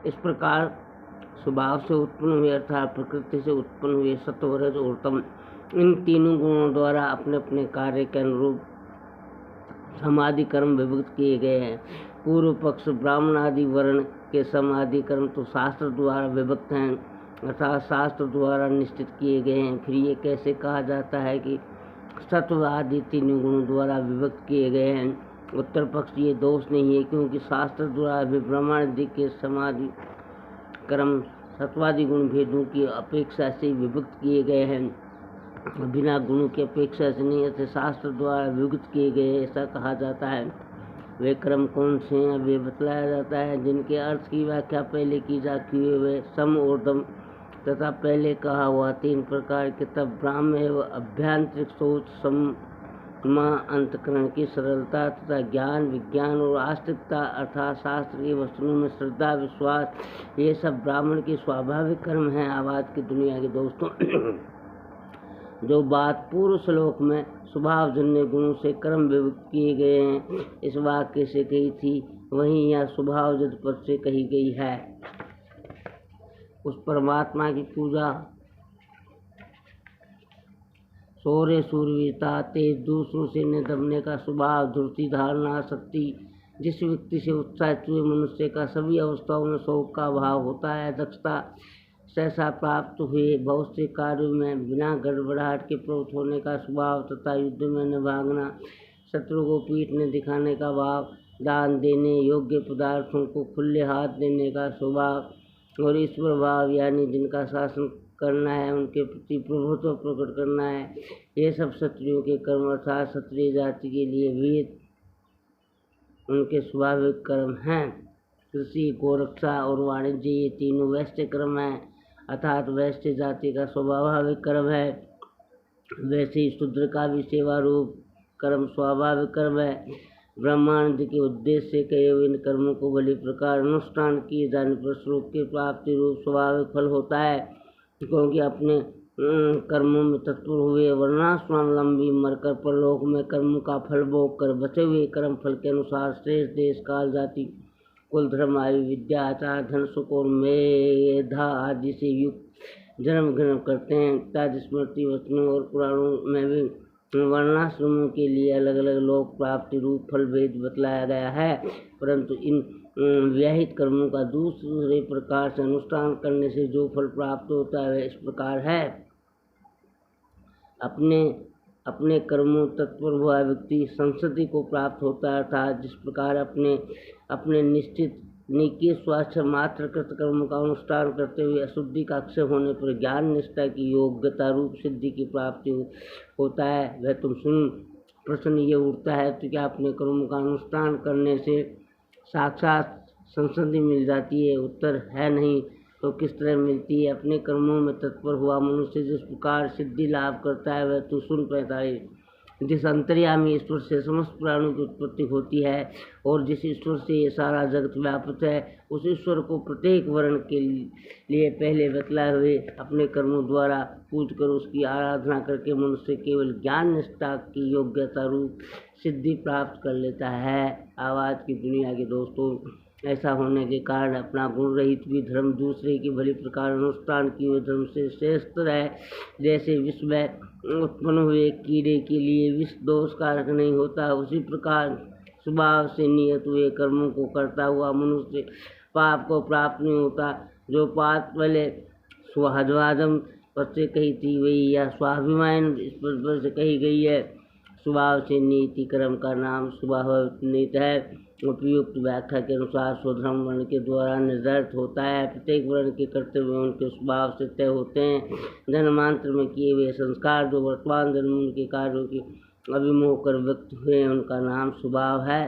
इस प्रकार स्वभाव से उत्पन्न हुए अर्थात प्रकृति से उत्पन्न हुए सत्व रज और तम, इन तीनों गुणों द्वारा अपने अपने कार्य के अनुरूप समाधि कर्म विभक्त किए गए हैं। पूर्व पक्ष ब्राह्मण आदि वर्ण के समाधि कर्म तो शास्त्र द्वारा विभक्त हैं, अर्थात शास्त्र द्वारा निश्चित किए गए हैं। फिर ये कैसे कहा जाता है कि सत्व आदि तीनों गुणों द्वारा विभक्त किए गए हैं? उत्तर पक्ष ये दोष नहीं है, क्योंकि शास्त्र द्वारा भी ब्राह्मण आदि के समाधि कर्म सत्वादि गुण भेदों की अपेक्षा से विभक्त किए गए हैं, बिना गुणों की अपेक्षा से नहीं, ऐसे शास्त्र द्वारा विभक्त किए गए ऐसा कहा जाता है। वे कर्म कौन से हैं अब ये बतलाया जाता है, जिनके अर्थ की व्याख्या पहले की जा चुकी है। वे सम और दम तथा पहले कहा हुआ 3 प्रकार के तब ब्राह्म एवं अभ्यंतरिक सोच, सम अंतकरण की सरलता तथा ज्ञान विज्ञान और आस्तिकता अर्थात शास्त्र की वस्तुओं में श्रद्धा विश्वास, ये सब ब्राह्मण के स्वाभाविक कर्म हैं। आवाज की दुनिया के दोस्तों, जो बात पूर्व श्लोक में स्वभावजन्य गुणों से कर्म विभक्त किए गए हैं इस वाक्य से कही थी, वहीं यह स्वभावजन्य पद से कही गई है। उस परमात्मा की पूजा शौर्य शूरवीरता तेज दूसरों से न दबने का स्वभाव, धुर्ती धारणा शक्ति, जिस व्यक्ति से उत्साहित हुए मनुष्य का सभी अवस्थाओं में शोक का भाव होता है, दक्षता सहसा प्राप्त हुए बहुत से कार्यों में बिना गड़बड़ाहट के प्रवृत्त होने का स्वभाव तथा युद्ध में न भागना, शत्रु को पीठ न दिखाने का भाव, दान देने योग्य पदार्थों को खुले हाथ देने का स्वभाव और ईश्वर भाव, यानी जिनका शासन करना है उनके प्रति प्रभुत्व प्रकट करना है, ये सब क्षत्रियों के कर्म अर्थात क्षत्रिय जाति के लिए वीर उनके स्वाभाविक कर्म हैं। कृषि गोरक्षा और वाणिज्य ये तीनों वैश्य कर्म हैं, अर्थात वैश्य जाति का स्वाभाविक कर्म है। वैसे ही शूद्र का भी सेवा रूप कर्म स्वाभाविक कर्म है। ब्रह्मांड के उद्देश्य से कहे हुए इन कर्मों को भली प्रकार अनुष्ठान किए जाने पर श्लोक की प्राप्ति रूप स्वाभाविक फल होता है, क्योंकि अपने कर्मों में तत्पर हुए वर्णाश्रमावलंबी मरकर परलोक में कर्मों का फल भोग कर बचे हुए कर्म फल के अनुसार श्रेष्ठ देश काल जाति कुल धर्म आयु विद्या आचार धन सुख और मेधा आदि से युक्त जन्म ग्रहण करते हैं। इत्यादि स्मृति वचनों और पुराणों में भी वर्णाश्रमों के लिए अलग अलग लोक प्राप्ति रूप फल भेद बतलाया गया है, परंतु इन व्याहित कर्मों का दूसरे प्रकार से अनुष्ठान करने से जो फल प्राप्त होता है वह इस प्रकार है। अपने कर्मों तत्पर हुआ व्यक्ति संसति को प्राप्त होता है, अर्थात जिस प्रकार अपने निश्चित निकी स्वास्थ्य मात्र कृत कर्म का अनुष्ठान करते हुए अशुद्धि का अक्षय होने पर ज्ञान निष्ठा की योग्यता रूप सिद्धि की प्राप्ति होता है, वह तुम सुन। प्रश्न ये उठता है तो क्या अपने कर्मों का अनुष्ठान करने से साक्षात संसति मिल जाती है? उत्तर है नहीं, तो किस तरह मिलती है? अपने कर्मों में तत्पर हुआ मनुष्य जिस प्रकार सिद्धि लाभ करता है वह तू सुन। 45 जिस अंतर्यामी ईश्वर से समस्त प्राणों की उत्पत्ति होती है और जिस ईश्वर से ये सारा जगत व्याप्त है, उस ईश्वर को प्रत्येक वर्ण के लिए पहले बतलाए हुए अपने कर्मों द्वारा पूज कर उसकी आराधना करके मनुष्य केवल ज्ञान निष्ठा की योग्यता रूप सिद्धि प्राप्त कर लेता है। आवाज की दुनिया के दोस्तों, ऐसा होने के कारण अपना गुण रहित भी धर्म दूसरे की भली प्रकार अनुष्ठान किए हुए धर्म से श्रेष्ठ है। जैसे विश्व में उत्पन्न हुए कीड़े के लिए विष दोष कारक नहीं होता, उसी प्रकार स्वभाव से नियत हुए कर्मों को करता हुआ मनुष्य पाप को प्राप्त नहीं होता। जो पाप पहले स्वहजवादम पद से कही थी वही यह स्वाभिमान इस पद से कही गई है। स्वभाव से नीति कर्म का नाम स्वभाव नीत है। उपयुक्त व्याख्या के अनुसार स्वधर्म वर्ण के द्वारा निर्धारित होता है। प्रत्येक वर्ण के कर्तव्य उनके स्वभाव से तय होते हैं। जन्मांतर में किए हुए संस्कार जो वर्तमान जन्म उनके कार्यों की अभिमुख कर व्यक्त हुए उनका नाम स्वभाव है।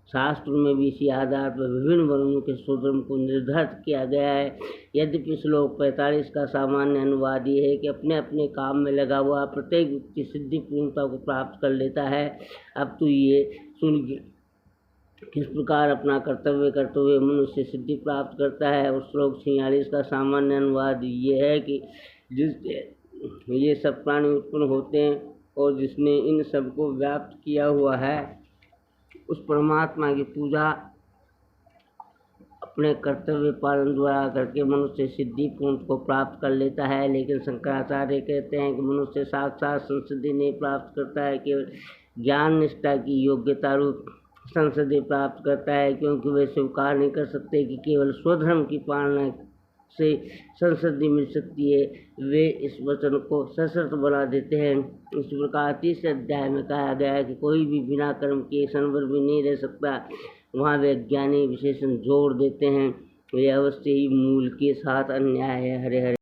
शास्त्र में भी इसी आधार पर विभिन्न वर्णों के स्वधर्म को निर्धारित किया गया है। यद्यपि श्लोक 45 का सामान्य अनुवाद ये है कि अपने अपने काम में लगा हुआ प्रत्येक व्यक्ति सिद्धि पूर्णता को प्राप्त कर लेता है। अब तो ये सुन किस प्रकार अपना कर्तव्य करते हुए मनुष्य सिद्धि प्राप्त करता है। और श्लोक 46 का सामान्य अनुवाद ये है कि जिससे ये सब प्राणी उत्पन्न होते हैं और जिसने इन सबको व्याप्त किया हुआ है उस परमात्मा की पूजा अपने कर्तव्य पालन द्वारा करके मनुष्य सिद्धि पुंज को प्राप्त कर लेता है। लेकिन शंकराचार्य कहते हैं कि मनुष्य साक्षात संसिद्धि नहीं प्राप्त करता है, केवल ज्ञान निष्ठा की योग्यता रूप संसिद्धि प्राप्त करता है, क्योंकि वे स्वीकार नहीं कर सकते कि केवल स्वधर्म की पालना से संसिद्धि मिल सकती है। वे इस वचन को सशर्त बना देते हैं। इस प्रकार 30 अध्याय में कहा गया है कि कोई भी बिना कर्म किए क्षण भर भी नहीं रह सकता। वहाँ वे ज्ञानी विशेषण जोड़ देते हैं, वे अवश्य ही मूल के साथ अन्याय है। हरे हरे।